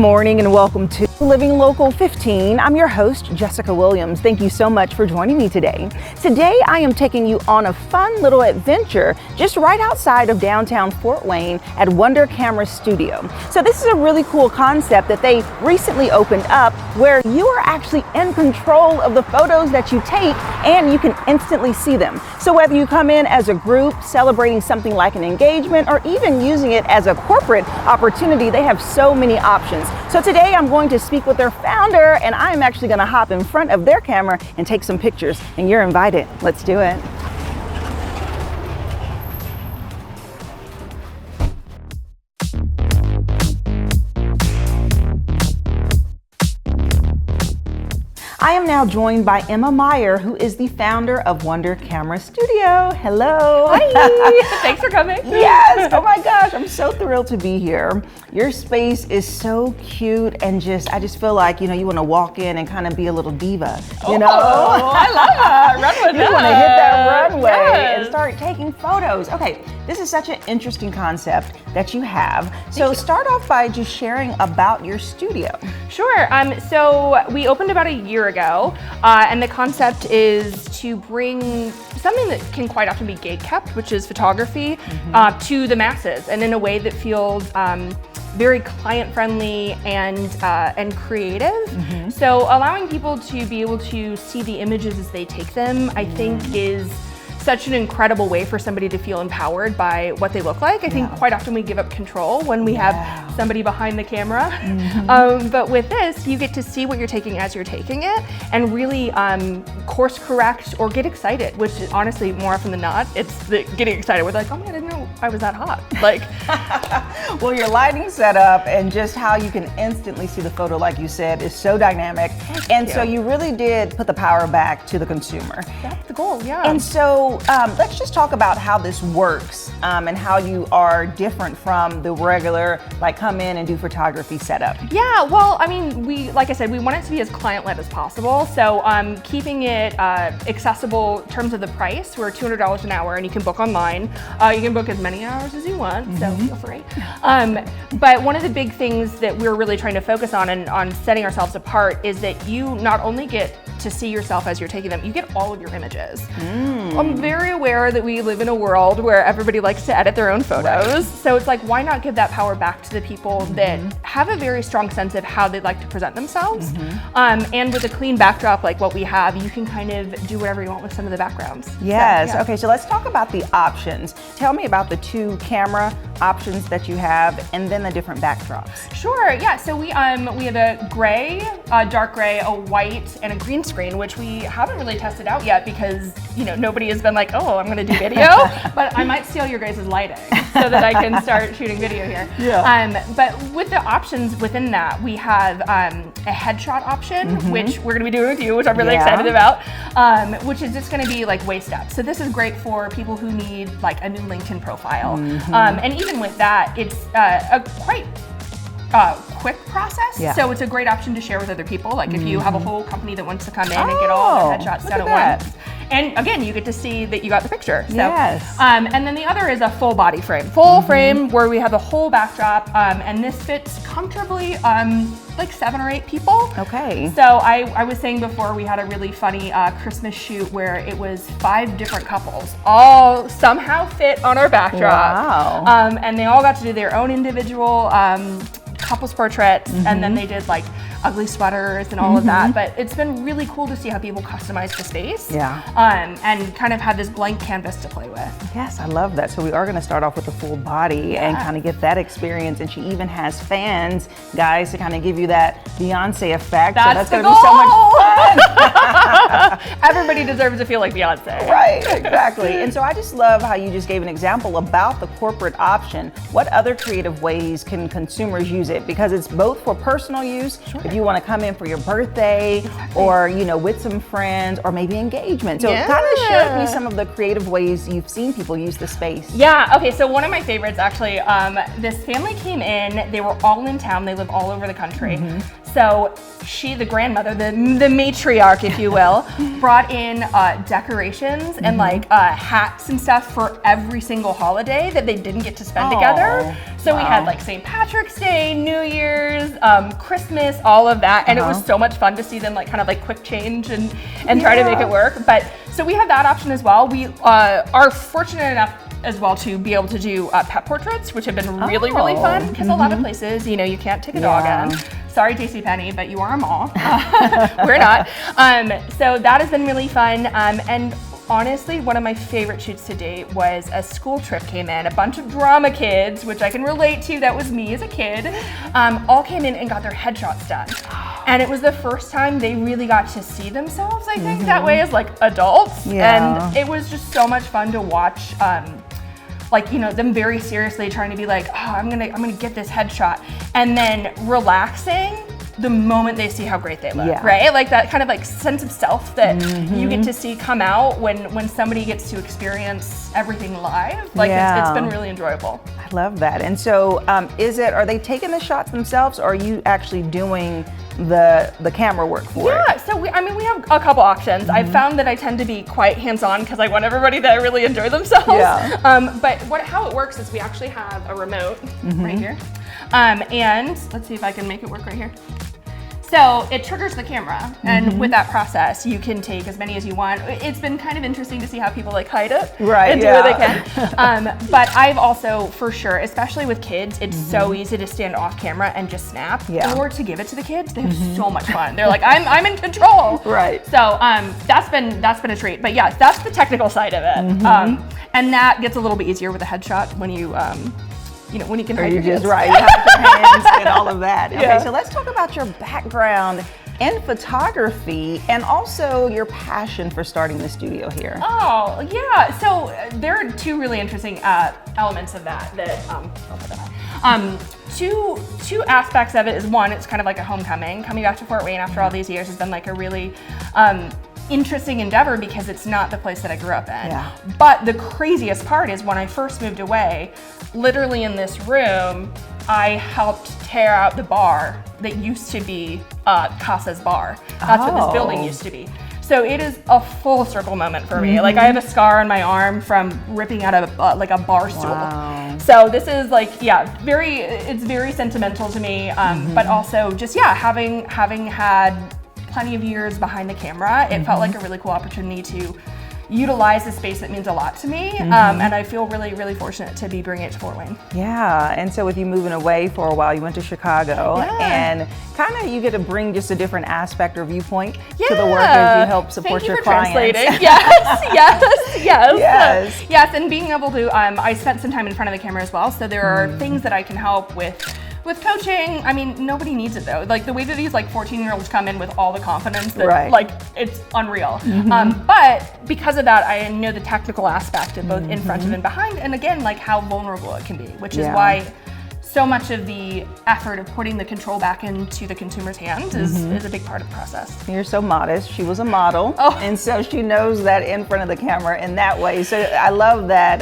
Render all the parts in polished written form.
morning and welcome to Living Local 15. I'm your host, Jessica Williams. Thank you so much for joining me today. Today, I am taking you on a fun little adventure just right outside of downtown Fort Wayne at Wonder Camera Studio. So this is a really cool concept that they recently opened up where you are actually in control of the photos that you take and you can instantly see them. So whether you come in as a group celebrating something like an engagement or even using it as a corporate opportunity, they have so many options. So today I'm going to speak with their founder and I'm actually going to hop in front of their camera and take some pictures, and you're invited. Let's do it. I am now joined by Emma Meyer, who is the founder of Wonder Camera Studio. Hello. Hi. Thanks for coming. Yes. Oh my gosh, I'm so thrilled to be here. Your space is so cute and I just feel like, you want to walk in and kind of be a little diva, you know? I love that. Run with You want to hit that runway Yes. and start taking photos. Okay, this is such an interesting concept that you have. So start off by just sharing about your studio. Sure. So we opened about a year ago, and the concept is to bring something that can quite often be gate-kept, which is photography, to the masses, and in a way that feels very client-friendly and creative. So allowing people to be able to see the images as they take them, I think is such an incredible way for somebody to feel empowered by what they look like. I think quite often we give up control when we have somebody behind the camera. But with this, you get to see what you're taking as you're taking it and really course correct or get excited, which is honestly more often than not, it's the getting excited with like, oh man, I didn't know I was that hot. Like, well, your lighting setup and just how you can instantly see the photo, like you said, is so dynamic. And so you really did put the power back to the consumer. That's the goal, yeah. And so let's just talk about how this works and how you are different from the regular, like come in and do photography setup. Yeah, well, I mean, like I said, we want it to be as client-led as possible. So keeping it accessible in terms of the price, we're $200 an hour and you can book online. You can book as many hours as you want, so feel free. But one of the big things that we're really trying to focus on and on setting ourselves apart is that you not only get to see yourself as you're taking them, you get all of your images. I'm very aware that we live in a world where everybody likes to edit their own photos. So it's like, why not give that power back to the people that have a very strong sense of how they'd like to present themselves? And with a clean backdrop like what we have, you can kind of do whatever you want with some of the backgrounds. Yes, So, yeah. okay, so let's talk about the options. Tell me about the two camera options that you have and then the different backdrops. Sure, yeah, so we have a gray, a dark gray, a white, and a green screen, which we haven't really tested out yet because, nobody has been like, oh, I'm gonna do video, but I might steal your guys' lighting so that I can start shooting video here. Yeah. But with the options within that, we have a headshot option, which we're gonna be doing with you, which I'm really excited about, which is just gonna be like waist up. So this is great for people who need like a new LinkedIn profile. And even with that, it's a quite quick process. So it's a great option to share with other people. Like if you have a whole company that wants to come in and get all their headshots done at once. And again, you get to see that you got the picture. So, and then the other is a full body frame. Full frame where we have the whole backdrop, and this fits comfortably like 7 or 8 people. Okay. So I was saying before, we had a really funny Christmas shoot where it was 5 different couples all somehow fit on our backdrop. Wow. And they all got to do their own individual couples portraits, and then they did like ugly sweaters and all of that. But it's been really cool to see how people customize the space. And kind of have this blank canvas to play with. Yes, I love that. So we are going to start off with the full body and kind of get that experience. And she even has fans, guys, to kind of give you that Beyonce effect. That's so the that's going to be so much fun. Everybody deserves to feel like Beyonce. Right, exactly. And so I just love how you just gave an example about the corporate option. What other creative ways can consumers use it? Because it's both for personal use, if you want to come in for your birthday or, you know, with some friends or maybe engagement. So kind of share me some of the creative ways you've seen people use the space. Yeah, okay, so one of my favorites actually, this family came in, they were all in town, they live all over the country. So she, the grandmother, the matriarch, if you will, brought in decorations and like hats and stuff for every single holiday that they didn't get to spend together. So we had like St. Patrick's Day, New Year's, Christmas, all of that. And it was so much fun to see them like kind of like quick change and try to make it work. But so we have that option as well. We are fortunate enough as well to be able to do pet portraits, which have been really, really fun because a lot of places, you know, you can't take a dog in. Sorry, JCPenney, but you are a mall. We're not. So that has been really fun. And honestly, one of my favorite shoots to date was a school trip came in. A bunch of drama kids, which I can relate to, that was me as a kid, all came in and got their headshots done. And it was the first time they really got to see themselves, I think, that way as like adults. And it was just so much fun to watch like, you know, them very seriously trying to be like, oh, I'm gonna get this headshot, and then relaxing the moment they see how great they look, right? Like that kind of like sense of self that you get to see come out when somebody gets to experience everything live. Like it's been really enjoyable. I love that. And so are they taking the shots themselves, or are you actually doing the camera work for it? Yeah, so we have a couple options. I've found that I tend to be quite hands-on because I want everybody to really enjoy themselves. But how it works is we actually have a remote right here. And let's see if I can make it work right here. So it triggers the camera, and with that process, you can take as many as you want. It's been kind of interesting to see how people like hide it and do what they can. But I've also, for sure, especially with kids, it's so easy to stand off camera and just snap, or to give it to the kids. They have so much fun. They're like, I'm in control. Right. So that's been a treat. But yeah, that's the technical side of it, and that gets a little bit easier with a headshot when you. You know, when you can hide your hands. You have your hands and all of that. Okay, so let's talk about your background in photography and also your passion for starting the studio here. Oh, yeah. So there are two really interesting elements of that. Two aspects of it is, one, it's kind of like a homecoming. Coming back to Fort Wayne after all these years has been like a really interesting endeavor because it's not the place that I grew up in. But the craziest part is when I first moved away, literally in this room, I helped tear out the bar that used to be Casa's bar. That's what this building used to be. So it is a full circle moment for me. Like I have a scar on my arm from ripping out like a bar stool. So this is like, it's very sentimental to me. But also just, having had plenty of years behind the camera, it felt like a really cool opportunity to utilize the space that means a lot to me, and I feel really, really fortunate to be bringing it to Fort Wayne. Yeah, and so with you moving away for a while, you went to Chicago, and kind of you get to bring just a different aspect or viewpoint to the work as you help support your clients. Translating. Yes, and being able to, I spent some time in front of the camera as well, so there are things that I can help with coaching. I mean, nobody needs it though. Like the way that these like 14-year-olds come in with all the confidence that like it's unreal. But because of that, I know the technical aspect of both in front of and behind, and again, like how vulnerable it can be, which is why so much of the effort of putting the control back into the consumer's hands is a big part of the process. You're so modest. She was a model, and so she knows that in front of the camera in that way. So I love that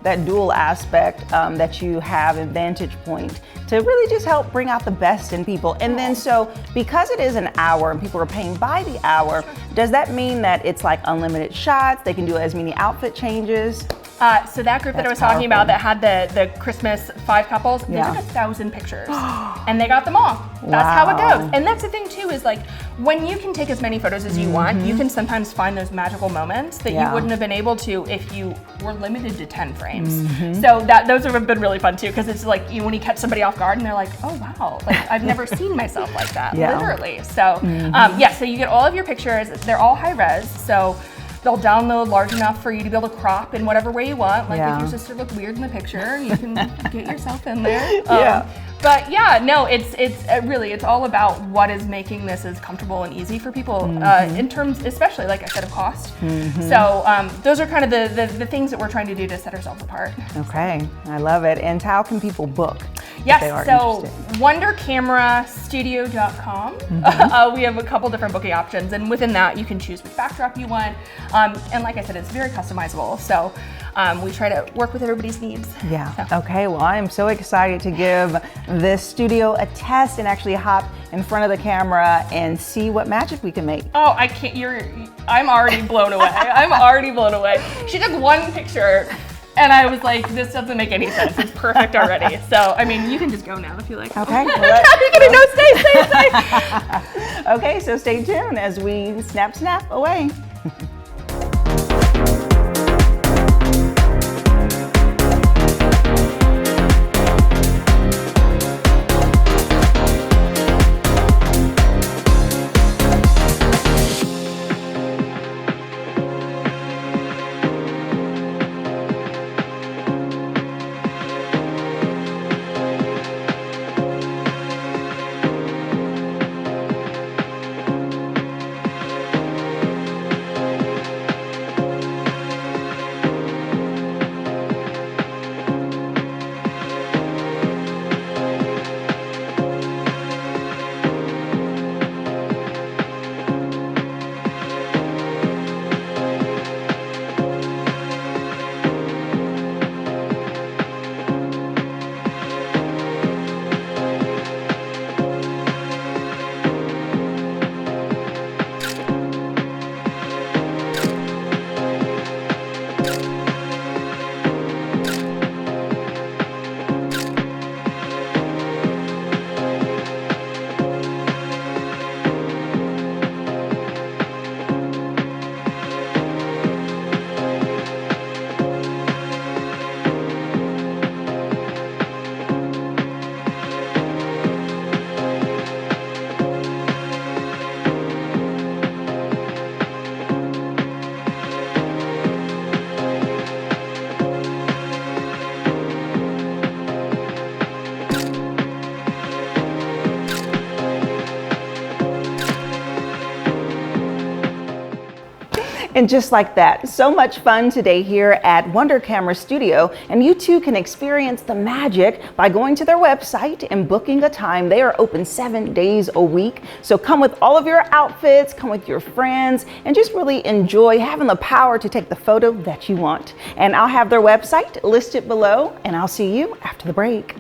that dual aspect that you have and vantage point to really just help bring out the best in people. And then so because it is an hour and people are paying by the hour, does that mean that it's like unlimited shots? They can do as many outfit changes? So that group that I was talking about that had the Christmas 5 couples, they took 1,000 pictures and they got them all. That's how it goes. And that's the thing too, is like when you can take as many photos as you want, you can sometimes find those magical moments that you wouldn't have been able to if you were limited to 10 frames. So those have been really fun too, because it's like when you catch somebody off guard and they're like, oh wow, like I've never seen myself like that, literally. So so you get all of your pictures, they're all high res, so they'll download large enough for you to be able to crop in whatever way you want. Like if your sister looked weird in the picture, you can get yourself in there. But it's all about what is making this as comfortable and easy for people in terms, especially like I said, of cost. So those are kind of the things that we're trying to do to set ourselves apart. Okay, I love it. And how can people book? if they are Yes, so interested. wondercamerastudio.com. We have a couple different booking options, and within that you can choose which backdrop you want. And like I said, it's very customizable. So we try to work with everybody's needs. Yeah. So. Okay. Well, I am so excited to give this studio a test and actually hop in front of the camera and see what magic we can make. Oh, I can't. I'm already blown away. I'm already blown away. She took one picture, and I was like, "This doesn't make any sense. It's perfect already." So, I mean, you can just go now if you like. Okay. You're gonna no, stay. Okay. So stay tuned as we snap away. And just like that, so much fun today here at Wonder Camera Studio, and you too can experience the magic by going to their website and booking a time. They are open 7 days a week, so come with all of your outfits, come with your friends, and just really enjoy having the power to take the photo that you want. And I'll have their website listed below, and I'll see you after the break.